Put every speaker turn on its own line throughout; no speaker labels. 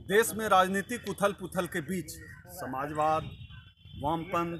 देश में राजनीतिक उथल पुथल के बीच समाजवाद, वामपंथ,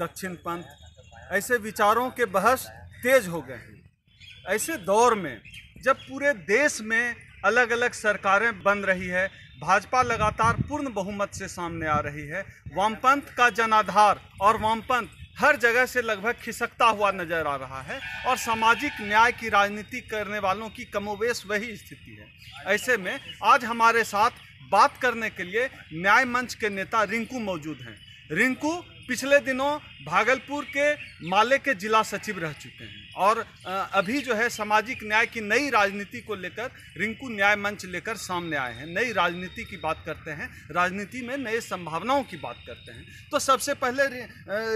दक्षिणपंथ ऐसे विचारों के बहस तेज हो गए हैं। ऐसे दौर में जब पूरे देश में अलग अलग सरकारें बन रही है, भाजपा लगातार पूर्ण बहुमत से सामने आ रही है, वामपंथ का जनाधार और वामपंथ हर जगह से लगभग खिसकता हुआ नजर आ रहा है और सामाजिक न्याय की राजनीति करने वालों की कमोबेश वही स्थिति है। ऐसे में आज हमारे साथ बात करने के लिए न्याय मंच के नेता रिंकू मौजूद हैं। रिंकू पिछले दिनों भागलपुर के माले के जिला सचिव रह चुके हैं और अभी जो है सामाजिक न्याय की नई राजनीति को लेकर रिंकू न्याय मंच लेकर सामने आए हैं। नई राजनीति की बात करते हैं, राजनीति में नए संभावनाओं की बात करते हैं। तो सबसे पहले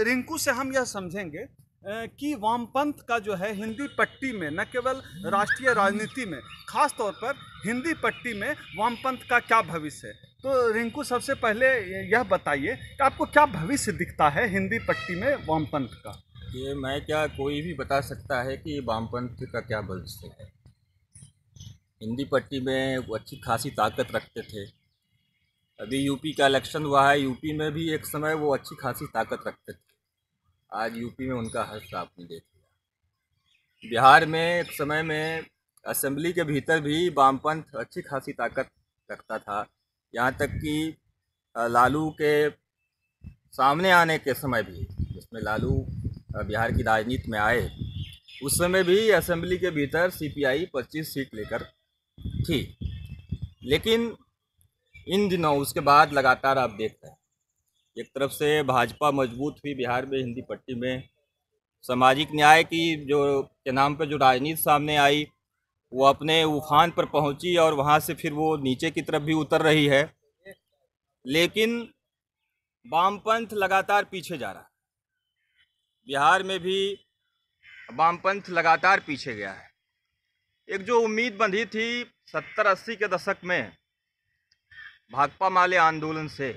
रिंकू से हम यह समझेंगे कि वामपंथ का जो है हिंदी पट्टी में, न केवल राष्ट्रीय राजनीति में, खास तौर पर हिंदी पट्टी में वामपंथ का क्या भविष्य है। तो रिंकू सबसे पहले यह बताइए कि आपको क्या भविष्य दिखता है हिंदी पट्टी में वामपंथ का।
ये मैं क्या कोई भी बता सकता है कि वामपंथ का क्या भविष्य है। हिंदी पट्टी में वो अच्छी खासी ताकत रखते थे। अभी यूपी का इलेक्शन हुआ है, यूपी में भी एक समय वो अच्छी खासी ताकत रखते थे। आज यूपी में उनका हश्र आपने देख लिया। बिहार में एक समय में असेंबली के भीतर भी वामपंथ अच्छी खासी ताकत रखता था। यहाँ तक कि लालू के सामने आने के समय भी, जिसमें लालू बिहार की राजनीति में आए, उस समय भी असेंबली के भीतर सीपीआई 25 सीट लेकर थी। लेकिन इन दिनों उसके बाद लगातार आप देख रहे हैं, एक तरफ से भाजपा मजबूत हुई बिहार में हिंदी पट्टी में, सामाजिक न्याय की जो के नाम पर जो राजनीति सामने आई वो अपने उफान पर पहुंची और वहां से फिर वो नीचे की तरफ भी उतर रही है। लेकिन वामपंथ लगातार पीछे जा रहा है। बिहार में भी वामपंथ लगातार पीछे गया है। एक जो उम्मीद बंधी थी 70-80 के दशक में भाकपा माले आंदोलन से,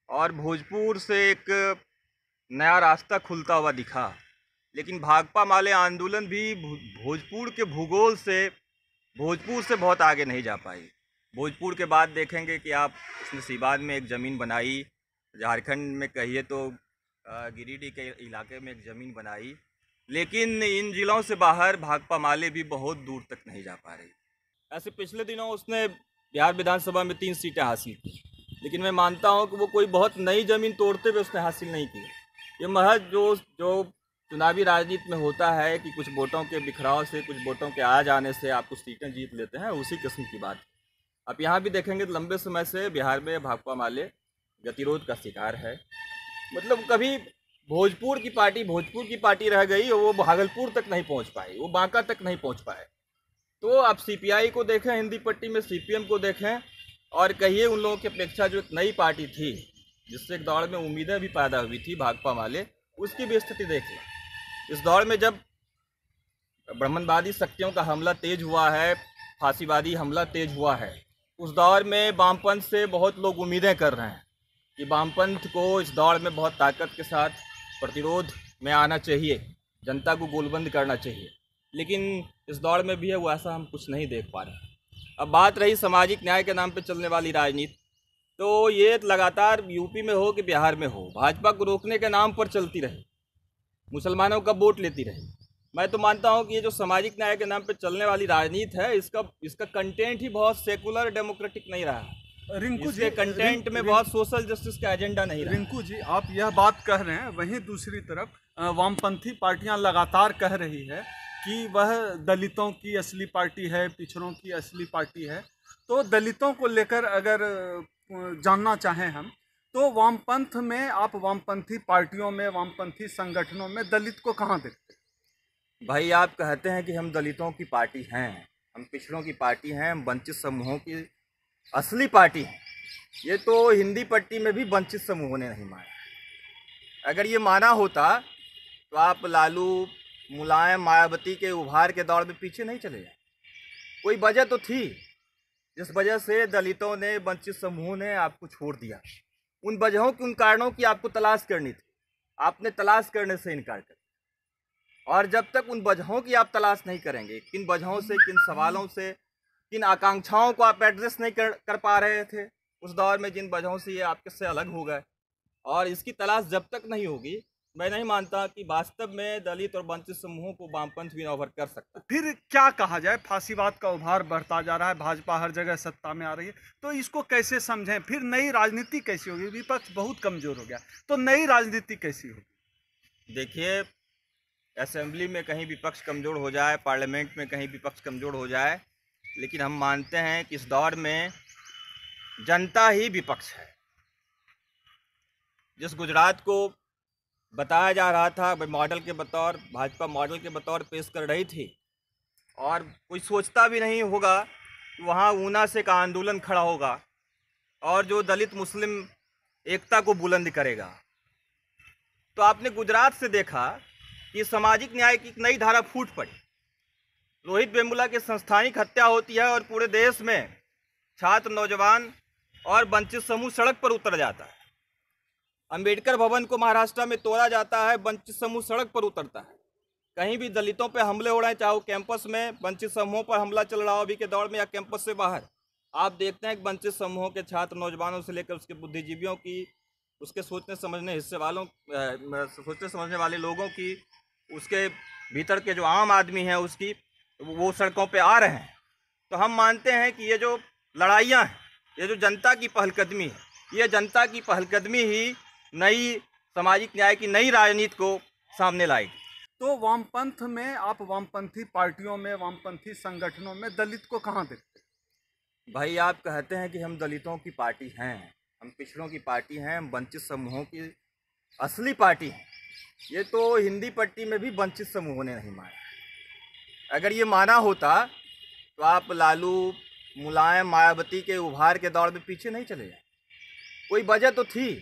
और भोजपुर से एक नया रास्ता खुलता हुआ दिखा, लेकिन भाकपा माले आंदोलन भी भोजपुर के भूगोल से, भोजपुर से बहुत आगे नहीं जा पाई। भोजपुर के बाद देखेंगे कि आप इसने सीवान में एक ज़मीन बनाई, झारखंड में कहिए तो गिरिडीह के इलाके में एक ज़मीन बनाई, लेकिन इन जिलों से बाहर भाकपा माले भी बहुत दूर तक नहीं जा पा रही। ऐसे पिछले दिनों उसने बिहार विधानसभा में 3 सीटें हासिल की, लेकिन मैं मानता हूं कि वो कोई बहुत नई ज़मीन तोड़ते हुए उसने हासिल नहीं की। ये महज जो चुनावी राजनीति में होता है कि कुछ वोटों के बिखराव से, कुछ वोटों के आ जाने से आप कुछ सीटें जीत लेते हैं, उसी किस्म की बात है। आप यहाँ भी देखेंगे तो लंबे समय से बिहार में भाकपा माले गतिरोध का शिकार है। मतलब कभी भोजपुर की पार्टी रह गई और वो भागलपुर तक नहीं पहुँच पाई, वो बांका तक नहीं पहुँच पाए। तो आप सीपीआई को देखें हिंदी पट्टी में, सीपीएम को देखें, और कहिए उन लोगों की अपेक्षा जो एक नई पार्टी थी जिससे एक दौर में उम्मीदें भी पैदा हुई थी, भाकपा माले, उसकी भी स्थिति देख लें। इस दौर में जब ब्राह्मणवादी शक्तियों का हमला तेज हुआ है, फांसीवादी हमला तेज हुआ है, उस दौर में वामपंथ से बहुत लोग उम्मीदें कर रहे हैं कि वामपंथ को इस दौर में बहुत ताकत के साथ प्रतिरोध में आना चाहिए, जनता को गोलबंद करना चाहिए। लेकिन इस दौर में भी है वो ऐसा हम कुछ नहीं देख पा रहे। अब बात रही सामाजिक न्याय के नाम पे चलने वाली राजनीति, तो ये लगातार यूपी में हो कि बिहार में हो, भाजपा को रोकने के नाम पर चलती रही, मुसलमानों का वोट लेती रही। मैं तो मानता हूं कि ये जो सामाजिक न्याय के नाम पे चलने वाली राजनीति है, इसका कंटेंट ही बहुत सेकुलर डेमोक्रेटिक नहीं रहा। रिंकू जी, कंटेंट में बहुत सोशल जस्टिस का एजेंडा नहीं रहा।
रिंकू जी, आप यह बात कह रहे हैं, वहीं दूसरी तरफ वामपंथी पार्टियां लगातार कह रही है कि वह दलितों की असली पार्टी है, पिछड़ों की असली पार्टी है। तो दलितों को लेकर अगर जानना चाहें हम, तो वामपंथ में, आप वामपंथी पार्टियों में, वामपंथी संगठनों में दलित को कहाँ देखते हैं?
भाई, आप कहते हैं कि हम दलितों की पार्टी हैं, हम पिछड़ों की पार्टी हैं, हम वंचित समूहों की असली पार्टी है। ये तो हिंदी पट्टी में भी वंचित समूहों ने नहीं माना। अगर ये माना होता तो आप लालू, मुलायम, मायावती के उभार के दौर में पीछे नहीं चले जाए। कोई वजह तो थी जिस वजह से दलितों ने, वंचित समूहों ने आपको छोड़ दिया। उन वजहों की, उन कारणों की आपको तलाश करनी थी, आपने तलाश करने से इनकार कर दिया। और जब तक उन वजहों की आप तलाश नहीं करेंगे, किन वजहों से, किन सवालों से किन आकांक्षाओं को आप एड्रेस नहीं कर पा रहे थे उस दौर में, जिन वजहों से ये आपके से अलग हो गए। और इसकी तलाश जब तक नहीं होगी, मैं नहीं मानता कि वास्तव में दलित और वंचित समूहों को वामपंथ भी ओवर कर सकता।
फिर क्या कहा जाए, फांसीवाद का उभार बढ़ता जा रहा है, भाजपा हर जगह सत्ता में आ रही है, तो इसको कैसे समझें? फिर नई राजनीति कैसी होगी? विपक्ष बहुत कमजोर हो गया, तो नई राजनीति कैसी होगी?
देखिए, असेंबली में कहीं विपक्ष कमज़ोर हो जाए, पार्लियामेंट में कहीं विपक्ष कमज़ोर हो जाए, लेकिन हम मानते हैं कि इस दौर में जनता ही विपक्ष है। जिस गुजरात को बताया जा रहा था मॉडल के बतौर, भाजपा मॉडल के बतौर पेश कर रही थी, और कोई सोचता भी नहीं होगा कि वहाँ ऊना से का आंदोलन खड़ा होगा और जो दलित मुस्लिम एकता को बुलंद करेगा। तो आपने गुजरात से देखा कि सामाजिक न्याय की एक नई धारा फूट पड़ी। रोहित वेमुला की संस्थानिक हत्या होती है और पूरे देश में छात्र, नौजवान और वंचित समूह सड़क पर उतर जाता है। अंबेडकर भवन को महाराष्ट्र में तोड़ा जाता है, वंचित समूह सड़क पर उतरता है। कहीं भी दलितों पे हमले हो रहे हैं, चाहे वो कैंपस में वंचित समूहों पर हमला चल रहा हो अभी के दौर में, या कैंपस से बाहर, आप देखते हैं कि वंचित समूहों के छात्र, नौजवानों से लेकर उसके बुद्धिजीवियों की, उसके सोचने समझने सोचने समझने वाले लोगों की, उसके भीतर के जो आम आदमी हैं उसकी, वो सड़कों पे आ रहे हैं। तो हम मानते हैं कि ये जो लड़ाइयाँ हैं, ये जो जनता की पहलकदमी है, ये जनता की पहलकदमी ही नई सामाजिक न्याय की नई राजनीति को सामने लाएगी।
तो वामपंथ में, आप वामपंथी पार्टियों में, वामपंथी संगठनों में दलित को कहाँ देखते हैं?
भाई, आप कहते हैं कि हम दलितों की पार्टी हैं, हम पिछड़ों की पार्टी हैं, हम वंचित समूहों की असली पार्टी हैं। ये तो हिंदी पट्टी में भी वंचित समूहों ने नहीं माना। अगर ये माना होता तो आप लालू, मुलायम, मायावती के उभार के दौर में पीछे नहीं चले जाए। कोई वजह तो थी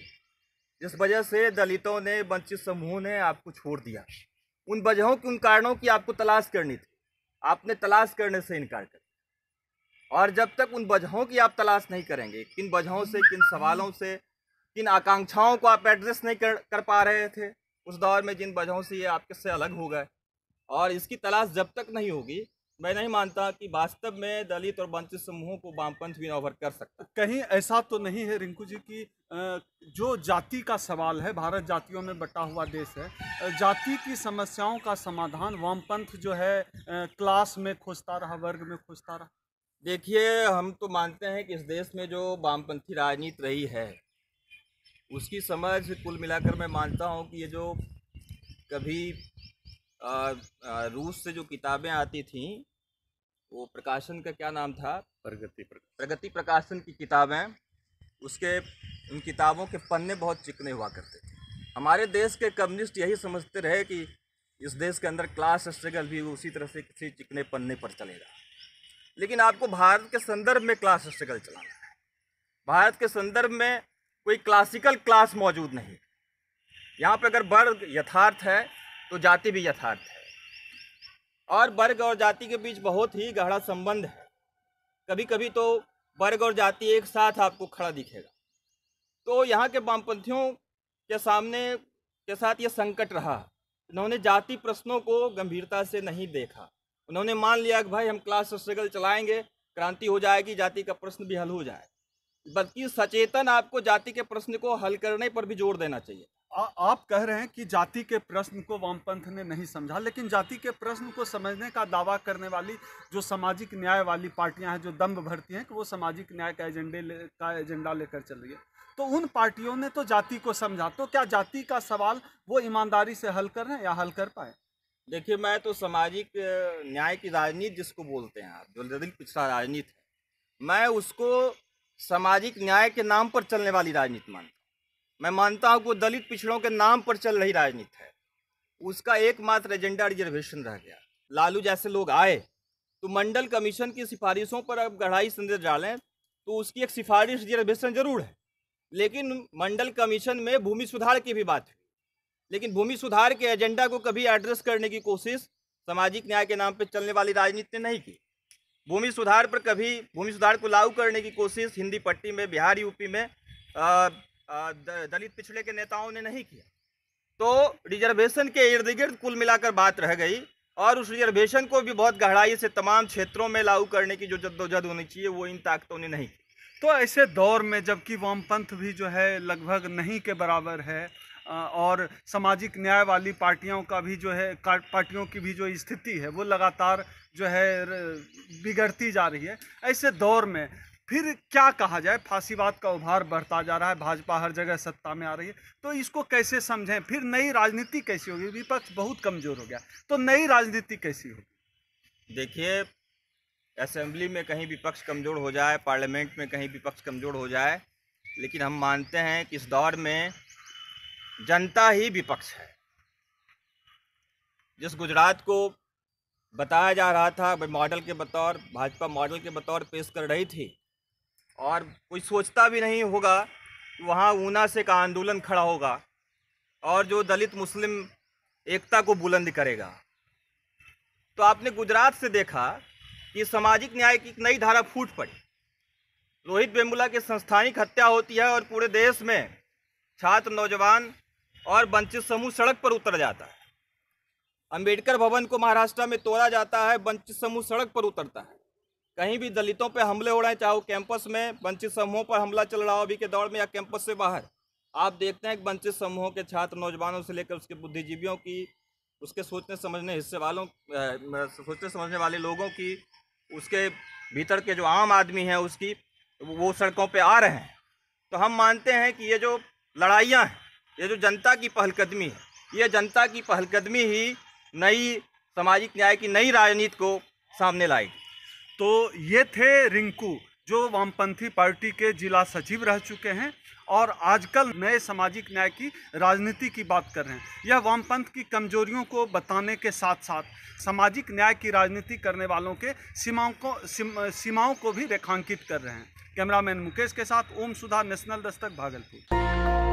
जिस वजह से दलितों ने, वंचित समूहों ने आपको छोड़ दिया। उन वजहों की, उन कारणों की आपको तलाश करनी थी, आपने तलाश करने से इनकार कर दिया। और जब तक उन वजहों की आप तलाश नहीं करेंगे, किन वजहों से, किन सवालों से, किन आकांक्षाओं को आप एड्रेस नहीं कर पा रहे थे उस दौर में, जिन वजहों से ये आपके से अलग हो गए, और इसकी तलाश जब तक नहीं होगी, मैं नहीं मानता कि वास्तव में दलित और वंचित समूहों को वामपंथ भी ओवर कर सकता।
कहीं ऐसा तो नहीं है रिंकू जी की जो जाति का सवाल है, भारत जातियों में बटा हुआ देश है, जाति की समस्याओं का समाधान वामपंथ जो है क्लास में खोजता रहा, वर्ग में खोजता रहा?
देखिए, हम तो मानते हैं कि इस देश में जो वामपंथी राजनीति रही है उसकी समझ कुल मिलाकर मैं मानता हूँ कि ये जो कभी रूस से जो किताबें आती थीं, वो प्रकाशन का क्या नाम था, प्रगति प्रकाशन की किताबें, उसके उन किताबों के पन्ने बहुत चिकने हुआ करते थे। हमारे देश के कम्युनिस्ट यही समझते रहे कि इस देश के अंदर क्लास स्ट्रगल भी उसी तरह से किसी चिकने पन्ने पर चलेगा। लेकिन आपको भारत के संदर्भ में क्लास स्ट्रगल चलाना है। भारत के संदर्भ में कोई क्लासिकल क्लास मौजूद नहीं। यहाँ पर अगर वर्ग यथार्थ है तो जाति भी यथार्थ है, और वर्ग और जाति के बीच बहुत ही गहरा संबंध है। कभी कभी तो वर्ग और जाति एक साथ आपको खड़ा दिखेगा। तो यहाँ के वामपंथियों के साथ ये संकट रहा। उन्होंने जाति प्रश्नों को गंभीरता से नहीं देखा। उन्होंने मान लिया कि भाई हम क्लास स्ट्रगल चलाएंगे, क्रांति हो जाएगी, जाति का प्रश्न भी हल हो जाए। बल्कि सचेतन आपको जाति के प्रश्न को हल करने पर भी जोर देना चाहिए।
आप कह रहे हैं कि जाति के प्रश्न को वामपंथ ने नहीं समझा, लेकिन जाति के प्रश्न को समझने का दावा करने वाली जो सामाजिक न्याय वाली पार्टियां हैं, जो दम्भ भरती हैं कि वो सामाजिक न्याय का एजेंडा लेकर चल रही है, तो उन पार्टियों ने तो जाति को समझा। तो क्या जाति का सवाल वो ईमानदारी से हल कर रहे हैं या हल कर पाए?
देखिए, मैं तो सामाजिक न्याय की राजनीति जिसको बोलते हैं आप, जो दलित पिछड़ा राजनीति है, मैं उसको सामाजिक न्याय के नाम पर चलने वाली राजनीति मानता हूँ। मैं मानता हूँ कि वो दलित पिछड़ों के नाम पर चल रही राजनीति है। उसका एकमात्र एजेंडा रिजर्वेशन रह गया। लालू जैसे लोग आए तो मंडल कमीशन की सिफारिशों पर अब गहराई संदेश डालें तो उसकी एक सिफारिश रिजर्वेशन जरूर है, लेकिन मंडल कमीशन में भूमि सुधार की भी बात हुई, लेकिन भूमि सुधार के एजेंडा को कभी एड्रेस करने की कोशिश सामाजिक न्याय के नाम पर चलने वाली राजनीति ने नहीं की। भूमि सुधार पर कभी भूमि सुधार को लागू करने की कोशिश हिंदी पट्टी में, बिहार, यूपी में दलित पिछड़े के नेताओं ने नहीं किया। तो रिजर्वेशन के इर्द गिर्द कुल मिलाकर बात रह गई और उस रिजर्वेशन को भी बहुत गहराई से तमाम क्षेत्रों में लागू करने की जो जद्दोजहद होनी चाहिए वो इन ताकतों ने नहीं की।
तो ऐसे दौर में जबकि वामपंथ भी जो है लगभग नहीं के बराबर है और सामाजिक न्याय वाली पार्टियों का भी जो है पार्टियों की भी जो स्थिति है वो लगातार जो है बिगड़ती जा रही है, ऐसे दौर में फिर क्या कहा जाए? फांसीवाद का उभार बढ़ता जा रहा है, भाजपा हर जगह सत्ता में आ रही है, तो इसको कैसे समझें? फिर नई राजनीति कैसी होगी? विपक्ष बहुत कमजोर हो गया, तो नई राजनीति कैसी होगी?
देखिए, असेंबली में कहीं विपक्ष कमज़ोर हो जाए, पार्लियामेंट में कहीं विपक्ष कमज़ोर हो जाए, लेकिन हम मानते हैं कि इस दौर में जनता ही विपक्ष है। जिस गुजरात को बताया जा रहा था मॉडल के बतौर, भाजपा मॉडल के बतौर पेश कर रही थी, और कोई सोचता भी नहीं होगा कि वहाँ ऊना से का आंदोलन खड़ा होगा और जो दलित मुस्लिम एकता को बुलंद करेगा। तो आपने गुजरात से देखा कि सामाजिक न्याय की एक नई धारा फूट पड़ी। रोहित वेमुला के संस्थानिक हत्या होती है और पूरे देश में छात्र, नौजवान और वंचित समूह सड़क पर उतर जाता है। अंबेडकर भवन को महाराष्ट्र में तोड़ा जाता है, वंचित समूह सड़क पर उतरता है। कहीं भी दलितों पे हमले हो रहे हैं, चाहे वो कैंपस में वंचित समूहों पर हमला चल रहा हो अभी के दौर में या कैंपस से बाहर, आप देखते हैं कि वंचित समूहों के छात्र, नौजवानों से लेकर उसके बुद्धिजीवियों की, उसके सोचने समझने हिस्से वालों, सोचने समझने वाले लोगों की, उसके भीतर के जो आम आदमी हैं उसकी, वो सड़कों पे आ रहे हैं। तो हम मानते हैं कि ये जो लड़ाइयाँ हैं, ये जो जनता की पहलकदमी है, ये जनता की पहलकदमी ही नई सामाजिक न्याय की नई राजनीति को सामने लाएगी।
तो ये थे रिंकू, जो वामपंथी पार्टी के जिला सचिव रह चुके हैं और आजकल नए सामाजिक न्याय की राजनीति की बात कर रहे हैं। यह वामपंथ की कमजोरियों को बताने के साथ साथ सामाजिक न्याय की राजनीति करने वालों के सीमाओं को भी रेखांकित कर रहे हैं। कैमरामैन मुकेश के साथ ओम सुधा, नेशनल दस्तक, भागलपुर।